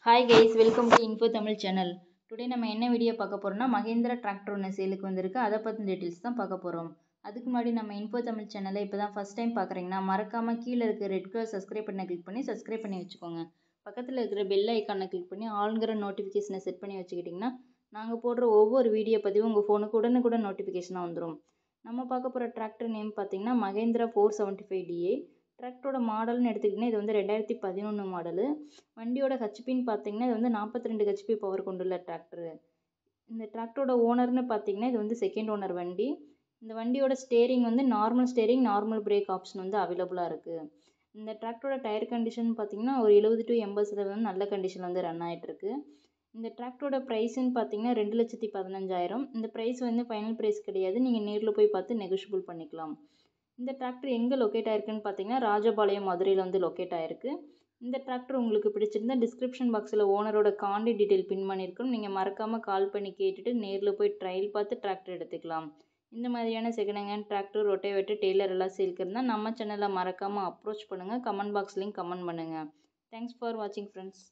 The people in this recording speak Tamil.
Hi guys, welcome to Info Tamil channel. Today நம்ம என்ன வீடியோ பார்க்க போறோம்னா மகேந்திரா டிராக்டர் ஒன்று சேலுக்கு வந்திருக்கு. அதை பற்றின டீட்டெயில்ஸ் தான் பார்க்க போகிறோம். அதுக்கு முன்னாடி நம்ம இன்ஃபோ தமிழ் சேனலை இப்போ தான் ஃபஸ்ட் டைம் பார்க்குறீங்கன்னா மறக்காமல் கீழே இருக்க ரெட் கலர் சப்ஸ்கிரைப் பண்ண கிளிக் பண்ணி சப்ஸ்கிரைப் பண்ணி வச்சுக்கோங்க. பக்கத்தில் இருக்கிற பெல் ஐக்கானை கிளிக் பண்ணி ஆளுங்கிற நோட்டிஃபிகேஷனை செட் பண்ணி வச்சுக்கிட்டிங்கன்னா நாங்கள் போடுற ஒவ்வொரு வீடியோ பதிவும் உங்கள் ஃபோனுக்கு உடனுக்குடன் நோட்டிஃபிகேஷனாக வந்துடும். நம்ம பார்க்க போகிற டிராக்டர் நேம் பார்த்தீங்கன்னா மகேந்திரா 475DA. டிராக்டரோட மாடல்னு எடுத்துக்கிட்டிங்கன்னா இது வந்து 2011 மாடலு. வண்டியோட ஹெச்பின்னு பார்த்தீங்கன்னா இது வந்து 42 ஹெச்பி பவர் கொண்டுள்ள டிராக்டரு. இந்த டிராக்டரோட ஓனர்னு பார்த்தீங்கன்னா இது வந்து செகண்ட் ஓனர் வண்டி. இந்த வண்டியோட ஸ்டேரிங் வந்து normal steering, normal break option வந்து அவைலபிளாக இருக்குது. இந்த டிராக்டரோட டயர் கண்டிஷன் பார்த்தீங்கன்னா ஒரு 70 to 80% நல்ல கண்டிஷனில் வந்து ரன் ஆகிட்டுருக்கு. இந்த டிராக்டரோட ப்ரைஸ்ன்னு பார்த்தீங்கன்னா 2,15,000. இந்த ப்ரைஸ் வந்து ஃபைனல் ப்ரைஸ் கிடையாது, நீங்கள் நேரில் போய் பார்த்து நெகோஷியபிள் பண்ணிக்கலாம். இந்த டிராக்டர் எங்கே லொக்கேட் ஆயிருக்குன்னு பார்த்தீங்கன்னா ராஜபாளையம், மதுரையில் வந்து லொக்கேட் ஆயிருக்கு. இந்த டிராக்டர் உங்களுக்கு பிடிச்சிருந்தா டிஸ்கிரிப்ஷன் பாக்ஸில் ஓனரோட கான்டாக்ட் டீட்டெயில் பின் பண்ணியிருக்கோம். நீங்கள் மறக்காமல் கால் பண்ணி கேட்டுட்டு நேரில் போய் ட்ரையல் பார்த்து டிராக்டர் எடுத்துக்கலாம். இந்த மாதிரியான second hand tractor, rotavator, trailer எல்லாம் சேல்க்கு இருந்தால் நம்ம சேனலை மறக்காமல் அப்ரோச் பண்ணுங்கள். கமெண்ட் பாக்ஸ் லிங்க் கமெண்ட் பண்ணுங்கள். தேங்க்ஸ் ஃபார் வாட்சிங் ஃப்ரெண்ட்ஸ்.